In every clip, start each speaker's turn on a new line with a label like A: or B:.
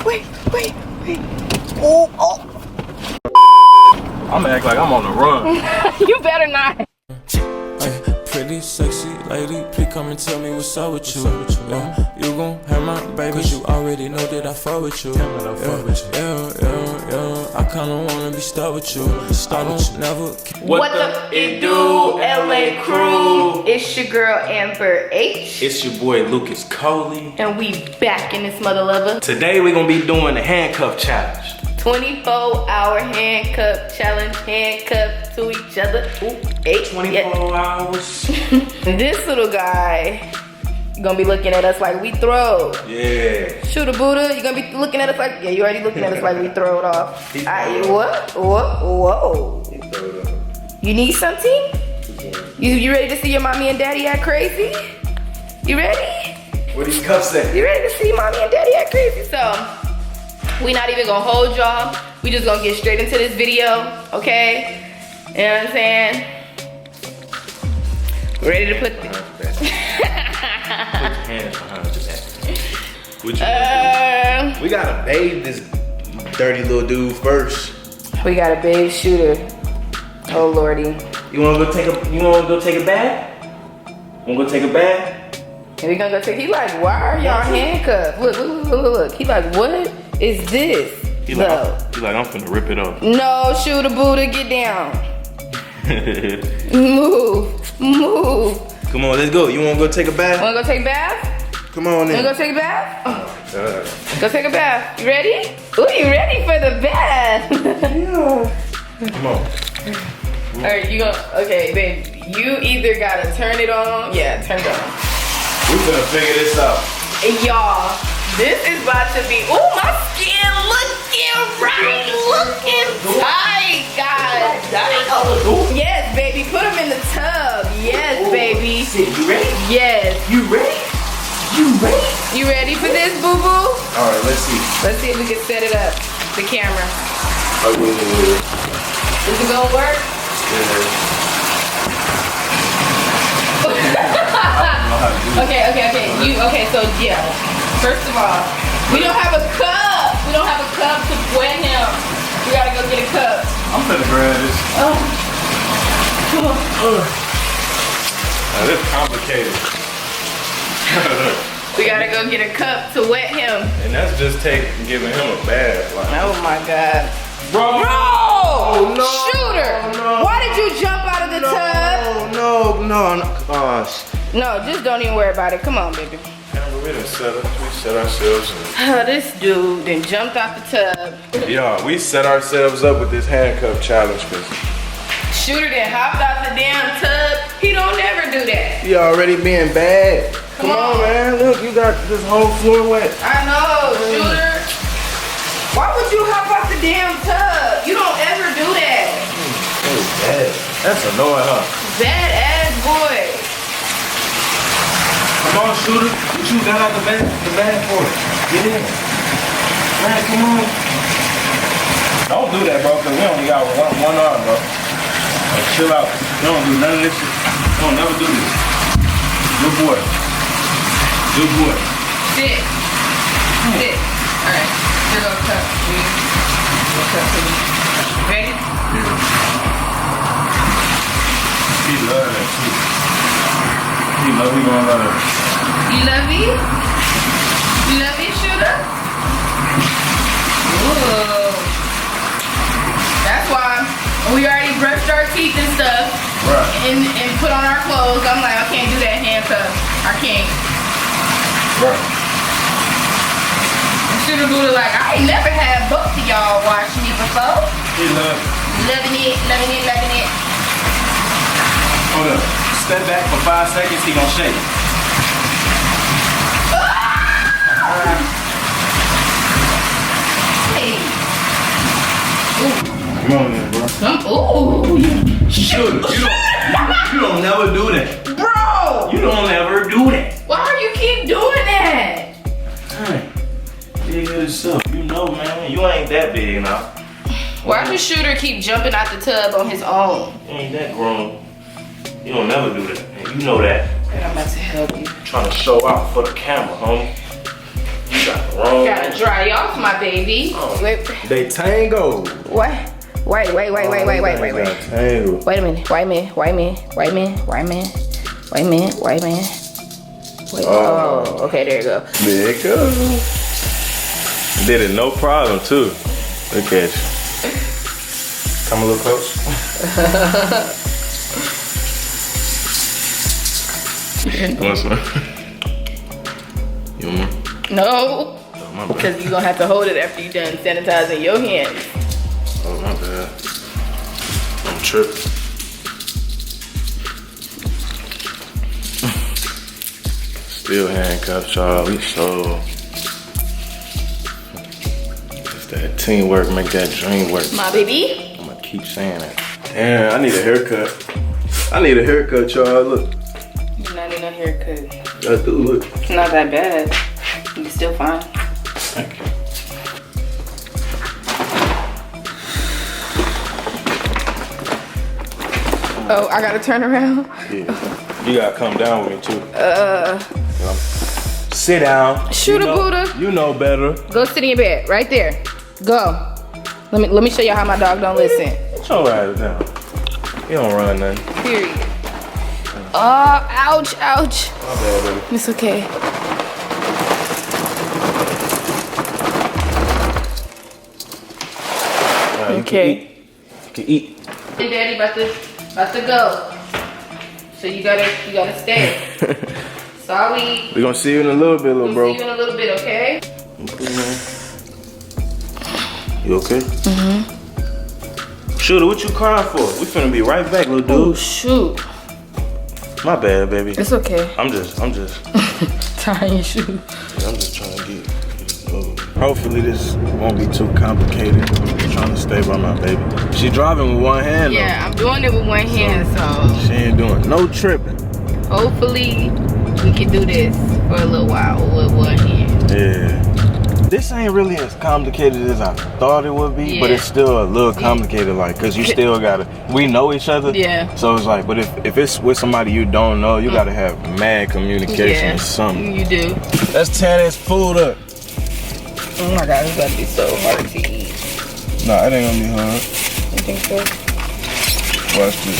A: wait. Oh.
B: I'm gonna act like I'm on the run.
A: You better not.
C: Hey, pretty sexy lady, please come and tell me what's up with you. Yeah, you gon' have my baby, cause you already know that I fuck with you. Yeah, I kinda wanna be stuck with you. I don't never.
A: What the it do, LA crew? It's your girl Amber H.
B: It's your boy Lucas COLY.
A: And we back in this mother lover.
B: Today we're gonna be doing the handcuff challenge.
A: 24-hour handcuff challenge, handcuffed to each other. Ooh,
B: 24 hours.
A: This little guy gonna be looking at us like we throw.
B: Yeah.
A: Shoot a Buddha, you gonna be looking at us like, yeah, you already looking at us like we throw it off. What? Whoa. You need something? You ready to see your mommy and daddy act crazy? You ready?
B: What these cuffs at?
A: You ready to see mommy and daddy act crazy? So, we not even gonna hold y'all. We just gonna get straight into this video, okay? You know what I'm saying? Ready to put the...
B: Put your hands behind your back. What you we gotta bathe this dirty little dude first.
A: We got a babe shooter. Oh lordy.
B: You wanna go take a bath? Wanna go take a bath?
A: And we gonna go take, he like, why are y'all handcuffed? Look. He like, what is this?
B: He like, I'm finna rip it off.
A: No, shooter Buddha, get down. Move.
B: Come on, let's go. You wanna go take a bath?
A: Wanna go take a bath?
B: Come on in.
A: Wanna go take a bath? Go take a bath. You ready? Ooh, you ready for the bath?
B: Yeah. Come on.
A: Alright, you gonna, okay, babe. You either gotta turn it on. Yeah, turn it on.
B: We gonna figure this out.
A: Y'all, this is about to be, ooh, my skin looking right, looking tight, guys. Yes, baby, put them in the tub. Yes, baby.
B: You ready?
A: Yes.
B: You ready?
A: You ready for this, boo-boo?
B: Alright, let's see.
A: Let's see if we can set it up, the camera.
B: Oh, yeah.
A: Is it gonna work? Okay, so yeah. First of all, we don't have a cup. We don't have a cup to wet him. We gotta go get a cup.
B: I'm finna grab this.
A: Come on.
B: Now, this is complicated.
A: We gotta go get a cup to wet him.
B: And that's just giving him a bath. Like.
A: Oh my God.
B: Bro!
A: Oh,
B: no!
A: Shooter!
B: No.
A: Why did you jump out of the tub?
B: No.
A: No, just don't even worry about it. Come on, baby.
B: Amber, we set ourselves up.
A: This dude then jumped out the tub.
B: Yeah, we set ourselves up with this handcuff challenge.
A: Shooter then hopped out the damn tub. He don't never do that.
B: You already being bad. Come on, man. Look, you got this whole floor wet.
A: I know, Shooter. Why would you hop out the damn tub? You don't ever do that.
B: That's bad. That's annoying, huh?
A: Bad ass boy.
B: Come on, Shooter. What you got out the bag for? Get in. Man, come on. Don't do that, bro, because we only got one arm, bro. Like, chill out. Don't do none of this shit. Don't never do this. Good boy.
A: Sit. Alright. Here go cup. Ready?
B: Yeah. He love that too. He gonna love it.
A: You love me? You love me, Shooter? Whoa. That's why we already brushed our teeth and stuff.
B: Right.
A: And put on our clothes. I'm like, I can't do that handcuff. I can't.
B: Right.
A: Shooter Buddha like, I ain't never had both of y'all watch me before.
B: He love it.
A: Loving it.
B: Hold up. Step back for 5 seconds, he gonna shake.
A: Hey.
B: Come on then, bro.
A: Ooh.
B: Shooter, you don't never do that.
A: Bro.
B: You don't ever do that.
A: Why do you keep doing that?
B: Hey, big as yourself. You know, man. You ain't that big now.
A: Why does Shooter keep jumping out the tub on his own?
B: You ain't that grown. You don't never do that. And you know that.
A: And I'm about to help you.
B: Trying to show out for the camera, homie. Wrong.
A: Gotta dry off, my baby.
B: Oh.
A: Wait.
B: They tango.
A: What? Wait.
B: Tango.
A: Wait a minute. Wait. Oh, okay, there you go.
B: There it goes. Did it no problem too. Look at you. Come a little close. You want some? You want more?
A: No,
B: Oh, my bad.
A: because you're gonna have to hold it after you're done sanitizing your hands.
B: Oh, my bad. I'm tripping. Still handcuffed, y'all. We so. It's that teamwork, make that dream work.
A: My baby.
B: I'm gonna keep saying it. Damn, I need a haircut. I need a haircut, y'all. Look.
A: You're not in a haircut.
B: I do, look.
A: It's not that bad. You're still fine.
B: Thank you.
A: Oh, I gotta turn around.
B: Yeah. You gotta come down with me too. Sit down.
A: Shoot
B: You
A: a
B: know-
A: Buddha.
B: You know better.
A: Go sit in your bed, right there. Go. Let me show you how my dog don't listen.
B: It's alright now. You don't run nothing.
A: Period. Oh, ouch.
B: My bad, baby.
A: It's okay.
B: Alright, you
A: Okay.
B: can eat.
A: Hey, Daddy, about to go. So you gotta stay. Sorry.
B: We're gonna see you in a little bit, little
A: We'll
B: bro.
A: see you in a little bit, okay?
B: You okay? Mm-hmm. Shooter, what you crying for? We finna be right back, little
A: Oh
B: dude.
A: shoot.
B: My bad, baby.
A: It's okay.
B: I'm just
A: Tying your shoe.
B: I'm just trying to get over. Hopefully this won't be too complicated. I'm trying to stay by my baby. She driving with one hand
A: Yeah, I'm doing it with one hand, so
B: though. She ain't doing no tripping.
A: hopefully we can do this for a little while with one hand.
B: Yeah. This ain't really as complicated as I thought it would be, but
A: Yeah.
B: it's still a little complicated, like, cause you still gotta, we know each other.
A: Yeah.
B: So it's like, but if it's with somebody you don't know, you gotta have mad communication
A: Yeah,
B: or something.
A: you do.
B: Let's tear this food up.
A: Oh my God, it's gonna be so hard to eat.
B: Nah, it ain't gonna be hard.
A: You think so?
B: Watch this.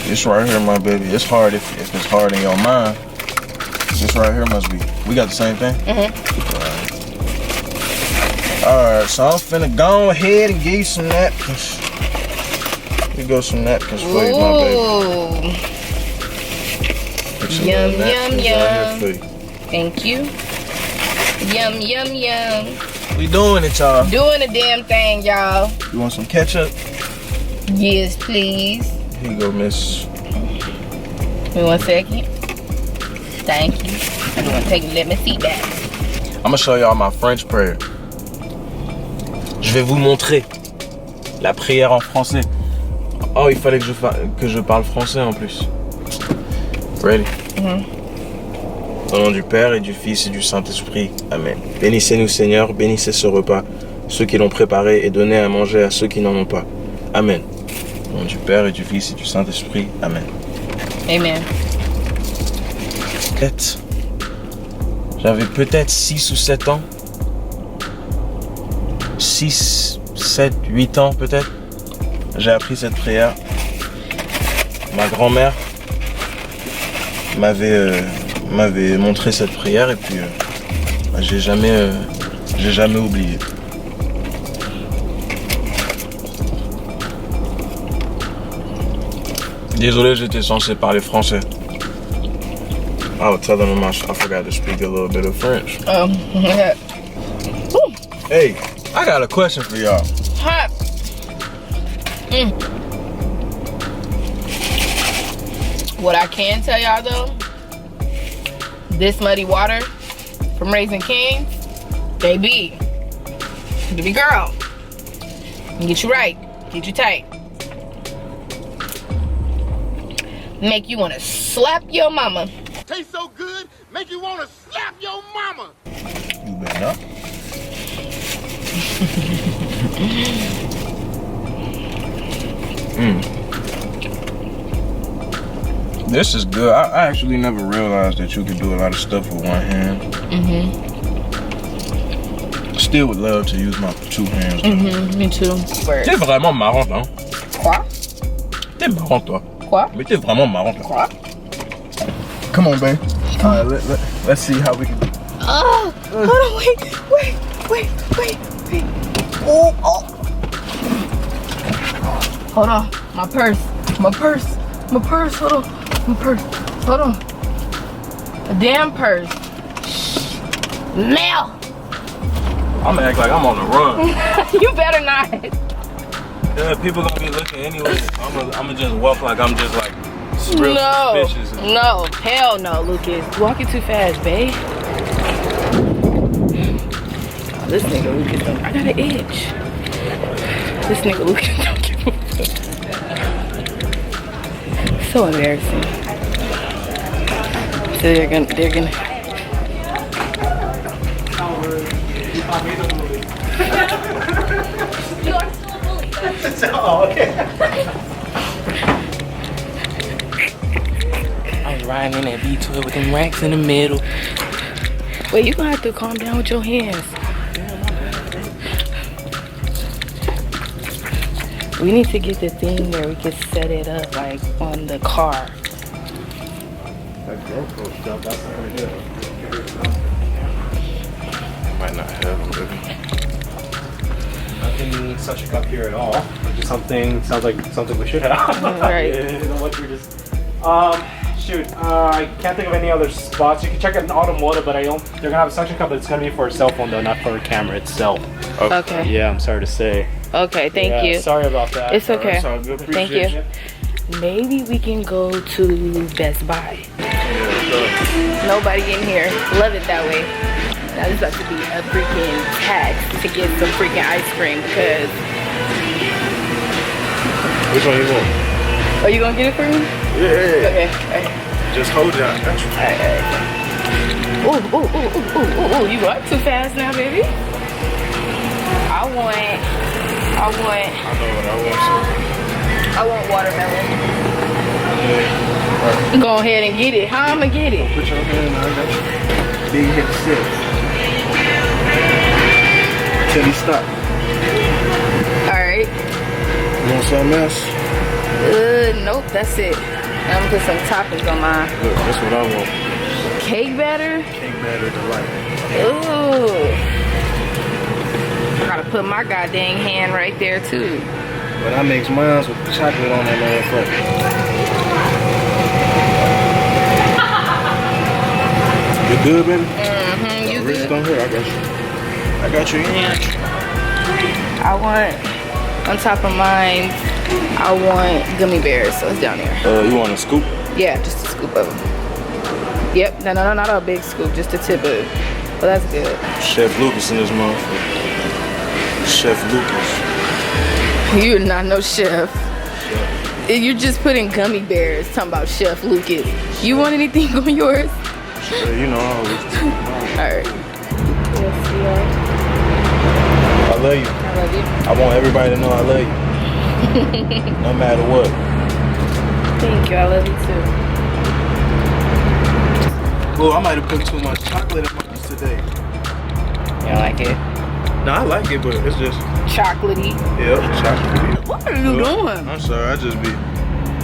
B: This right here, my baby. It's hard if it's hard in your mind. This right here must be. We got the same thing?
A: Mm-hmm.
B: Alright, so I'm finna go ahead and give you some napkins. Here go some napkins for you, my baby.
A: Ooh,
B: Put some
A: Yum,
B: little napkins
A: yum,
B: right
A: yum.
B: here for you.
A: thank you. Yum, yum, yum.
B: We doing it, y'all.
A: Doing the damn thing, y'all.
B: You want some ketchup?
A: Yes, please.
B: Here you go, miss.
A: Give me 1 second. Thank you. I'm gonna let me see that.
B: I'm gonna show y'all my French prayer. Je vais vous montrer la prière en français. Oh, il fallait que je parle français en plus. Ready? Au nom du Père et du Fils et du Saint-Esprit. Amen. Bénissez-nous, Seigneur, bénissez ce repas, ceux qui l'ont préparé et donnez à manger à ceux qui n'en ont pas. Amen. Au nom du Père et du Fils et du Saint-Esprit. Amen.
A: Amen.
B: J'avais peut-être 6 ou 7 ans. 6, 7, 8 ans peut-être. J'ai appris cette prière. Ma grand-mère m'avait montré cette prière et puis j'ai jamais oublié. Désolé, j'étais censé parler français. I was telling them I forgot to speak a little bit of French.
A: Woo,
B: Hey, I got a question for y'all.
A: hot. What I can tell y'all though, this muddy water from Raising Cane's, baby, girl, get you right, get you tight, make you wanna slap your mama.
D: Tastes so good, make you want to slap your mama.
B: You better not. This is good. I actually never realized that you could do a lot of stuff with one hand. Still would love to use my 2 hands.
A: Me too.
B: T'es vraiment marrant, hein?
A: Quoi?
B: T'es marrant, toi.
A: Quoi?
B: Mais t'es vraiment marrant, toi.
A: Quoi?
B: Come on, babe. Let's see how we can.
A: Oh, hold on, wait. Oh. Hold on, my purse, hold on, hold on. A damn purse. Now.
B: I'm gonna act like I'm on the run.
A: You better not.
B: Yeah, people gonna be looking anyway. I'm gonna just walk like I'm just like real suspicious.
A: No, hell no, Lucas. Walking too fast, babe. Oh, this nigga Lucas, I got an itch. This nigga Lucas don't give a fuck. So embarrassing. So they're gonna. You are still a bully.
E: Oh, okay.
A: I was riding in that V12 with them racks in the middle. Wait, you gonna have to calm down with your hands. We need to get the thing where we can set it up like on the car.
B: Might not have them, baby.
E: Nothing such a cup here at all. Just something sounds like something we should have.
A: Right.
E: Yeah, what we're just. Shoot. I can't think of any other spots. You can check it in automotive, but they're gonna have a suction cup, but it's gonna be for a cell phone though, not for a camera itself.
A: Okay.
E: Yeah, I'm sorry to say.
A: Okay, thank you.
E: Sorry about that.
A: It's okay.
B: That's all good.
A: Thank
B: Appreciate
A: you. Maybe we can go to Best Buy.
B: Yeah,
A: Nobody in here. Love it that way. Now this is about to be a freaking tax to get some freaking ice cream because.
B: which one you want?
A: Are you gonna get it for me?
B: Yeah.
A: Okay. Alright.
B: Just hold it. I got you.
A: Alright. Ooh. You are too fast now, baby. I want.
B: I know what I want.
A: I want watermelon.
B: Yeah.
A: Go ahead and get it. How I'm gonna get it?
B: Put your hand on. I got you. Big hit 6. Till you stop.
A: Alright.
B: You want something else?
A: Nope, that's it. I'm gonna put some toppings on mine.
B: Look, that's what I want.
A: Cake batter?
B: Cake batter delight.
A: Ooh. I gotta put my goddamn hand right there too.
B: But I mix mine with chocolate on that motherfucker. You good, baby?
A: You
B: Wrist
A: good?
B: on here, I got you.
A: I want, on top of mine, I want gummy bears, so it's down there.
B: You want a scoop?
A: Yeah, just a scoop of them. Yep, no, not a big scoop, just a tip of it. Well, that's good.
B: Chef Lucas in this motherfucker. Chef Lucas.
A: You're not no chef. You're just putting gummy bears, talking about Chef Lucas. You want anything on yours?
B: You know, I always.
A: Alright.
B: I love you.
A: I love you.
B: I want everybody to know I love you. No matter what.
A: Thank you, I love you too.
B: Oh, I might have put too much chocolate in mine today.
A: You don't like it?
B: No, I like it, but it's just.
A: Chocolatey.
B: Yeah, chocolate.
A: What are you doing?
B: I'm sorry, I just be.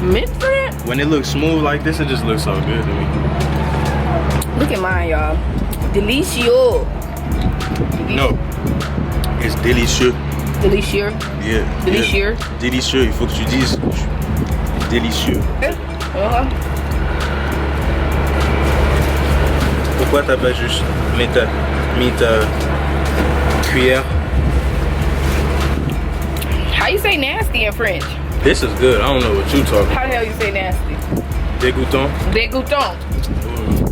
A: Mixing it?
B: When it looks smooth like this, it just looks so good to me.
A: Look at mine, y'all. Delicio.
B: No, it's délicieux.
A: Delicio.
B: Yeah.
A: Délicieux.
B: Yeah. Délicieux, il faut que tu dises délicieux. Pourquoi t'as pas juste mis ta cuillère?
A: How you say nasty in French?
B: This is good. I don't know what you talking.
A: How the hell you say nasty?
B: Dégoûtant.
A: Dégoûtant.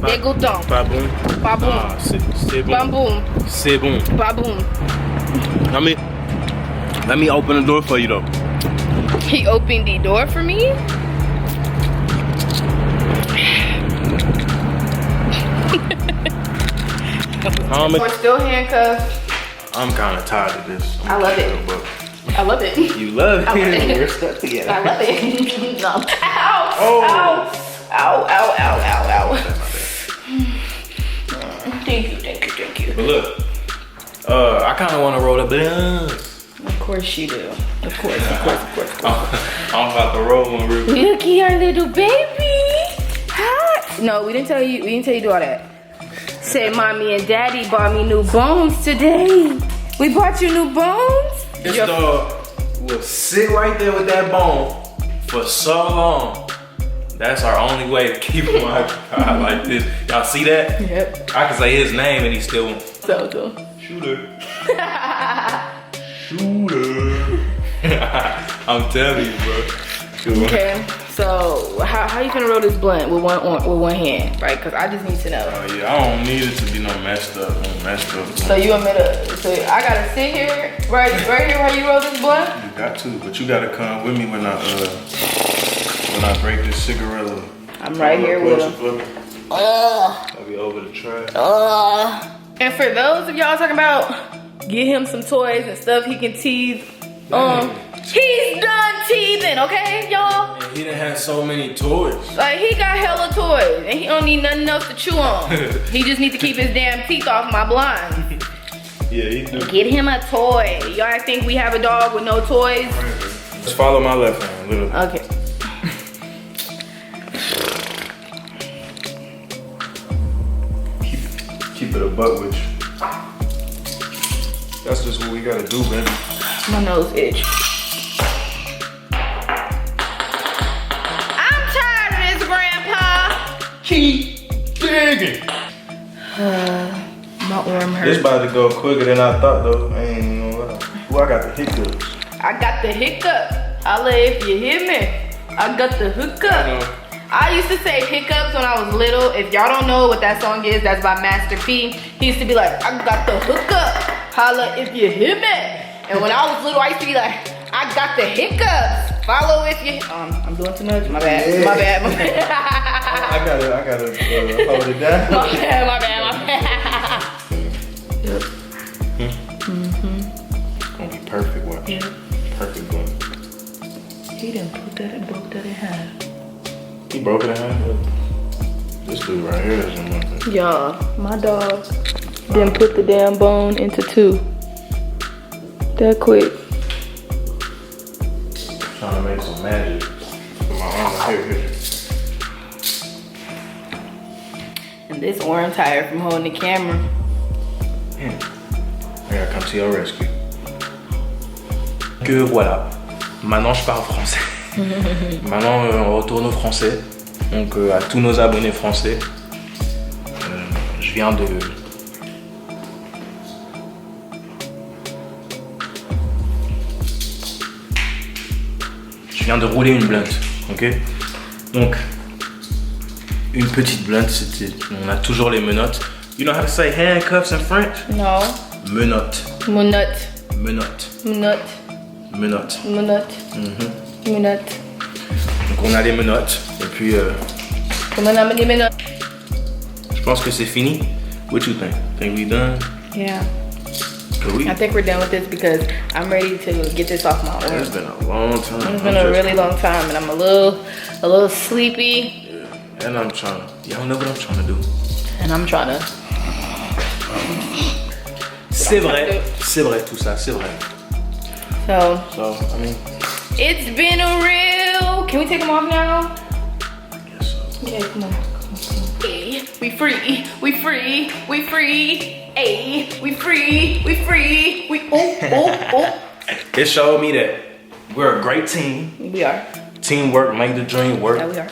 A: Dégoûtant.
B: Pas bon.
A: Pas bon.
B: Ah, c'est bon.
A: Pas bon.
B: C'est bon.
A: Pas bon.
B: Let me open the door for you though.
A: He opened the door for me? We're still handcuffed.
B: I'm kind of tired of this.
A: I love it. I love it.
B: You love it.
A: I love it.
B: We're stuck together.
A: I love it. No. Ow!
B: Oh.
A: Ow! Ow, ow, ow, ow, ow. Thank you, thank you, thank you.
B: But look, I kind of want to roll the blunts.
A: Of course you do. Of course, of course, of course. Of course.
B: I'm about to roll one real quick.
A: Looky, our little baby. Hot. No, we didn't tell you. We didn't tell you to do all that. Say, mommy and daddy bought me new bones today. We bought you new bones.
B: This dog will sit right there with that bone for so long. That's our only way to keep him occupied like this. Y'all see that?
A: Yep.
B: I can say his name and he still won't.
A: So.
B: Shooter. Shooter. I'm telling you, bro. Shooter.
A: Okay. So how you gonna roll this blunt with one hand, right? Cause I just need to know.
B: Oh yeah, I don't need it to be no messed up.
A: So you want me to? So I gotta sit here, right here while you roll this blunt?
B: You got to, but you gotta come with me when I break this cigarette.
A: I'm right here with him.
B: I'll be over the trash.
A: And for those of y'all talking about, get him some toys and stuff he can tease. He's done teething, okay, y'all?
B: And he done had so many toys.
A: Like, he got hella toys, and he don't need nothing else to chew on. He just needs to keep his damn teeth off my blinds.
B: Yeah, he do.
A: Get him a toy. Y'all think we have a dog with no toys?
B: Just follow my left hand, literally.
A: Okay.
B: Keep it a buck with you. That's just what we gotta do, baby.
A: My nose itch. I'm tired of this, Grandpa.
B: Keep digging.
A: My arm hurts.
B: This about to go quicker than I thought, though. I ain't even gonna lie. Ooh, I got the hiccups.
A: I got the hiccup. Holla if you hear me. I got the hookup. I used to say hiccups when I was little. If y'all don't know what that song is, that's by Master P. He used to be like, I got the hookup. Holla if you hear me. And when I was little, I used to be like, I got the hiccups. Follow if you. I'm doing too much. My bad.
B: Yeah.
A: My bad. My bad.
B: I gotta hold it down.
A: My bad. My bad. My bad. Yep.
B: Gonna be perfect one.
A: Yep.
B: Perfect one.
A: He done put that and broke that in half.
B: He broke it in half. This dude right here is in one thing.
A: Y'all, my dog done put the damn bone into two. That quick.
B: Trying to make some magic. Put my arm here.
A: And this arm tired from holding the camera.
B: I gotta come to your rescue. Que voilà. Maintenant je parle français. Maintenant on retourne au français. Donc à tous nos abonnés français, je viens de rouler une blunt, ok? Donc une petite blunt, on a toujours les menottes. You know how to say handcuffs in French?
A: No.
B: Menottes.
A: Menottes.
B: Menottes.
A: Menottes.
B: Menottes.
A: Menottes. Menottes.
B: Donc on a les menottes et puis
A: Comment on a mis les menottes?
B: je pense que c'est fini. What you think? Think we done?
A: Yeah.
B: Could we?
A: I think we're done with this because I'm ready to get this off my arm.
B: It's been a long time.
A: It's been a really long time and I'm a little sleepy.
B: Yeah. And I'm trying to, y'all know what I'm trying to do.
A: And I'm trying to.
B: C'est vrai tout ça, c'est vrai.
A: So,
B: So, I mean,
A: it's been a real. Can we take them off now?
B: I guess so.
A: Okay, come on. Hey, we free. We free. We free. Hey, we free. We free. We oh.
B: It showed me that we're a great team.
A: We are.
B: Teamwork make the dream work.
A: That we are.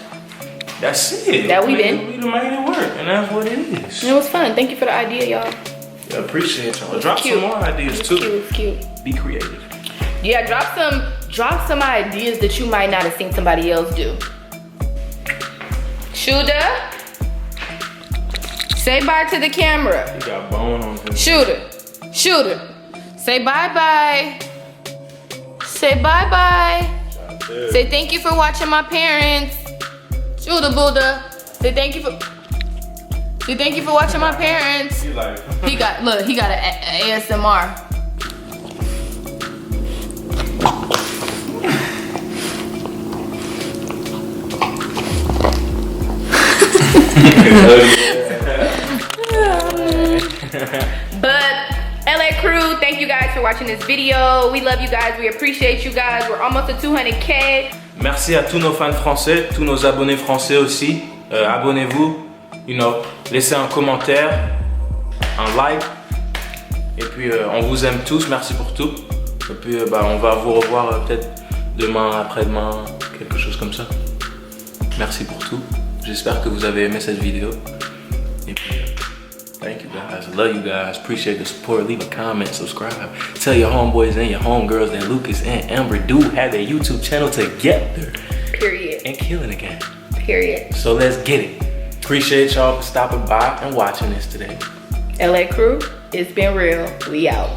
B: That's it.
A: That we did.
B: We done made it work, and that's what it is.
A: It was fun. Thank you for the idea, y'all.
B: I appreciate y'all. Drop
A: Cute.
B: some more ideas
A: It's
B: too.
A: cute. It's cute.
B: Be creative.
A: Yeah, drop some ideas that you might not have seen somebody else do. Shooter, say bye to the camera.
B: You got bone on him.
A: Shooter, say bye-bye. Say bye-bye. Say thank you for watching my parents. Shooter Buddha, say thank you for watching my parents.
B: You like
A: He got an ASMR. But LA crew, thank you guys for watching this video. We love you guys. We appreciate you guys. We're almost at 200K.
B: Merci à tous nos fans français, tous nos abonnés français aussi. Abonnez-vous, you know, laissez un commentaire, un like. Et puis on vous aime tous, merci pour tout. Et puis on va vous revoir peut-être demain, après-demain, quelque chose comme ça. Merci pour tout. J'espère que vous avez aimé cette vidéo. Et puis thank you guys, I love you guys, appreciate the support. Leave a comment, subscribe. Tell your homeboys and your homegirls that Lucas and Amber do have their YouTube channel together.
A: Period.
B: And killing again.
A: Period.
B: So let's get it. Appreciate y'all for stopping by and watching this today.
A: LA crew, it's been real. We out.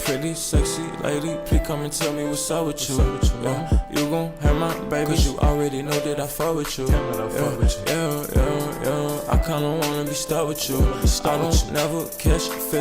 C: Pretty sexy lady, please come and tell me what's up with you. Yeah, you gon' have my baby, cause you already know that I fuck with you. Yeah, I kinda wanna be stuck with you. I don't never catch feelings.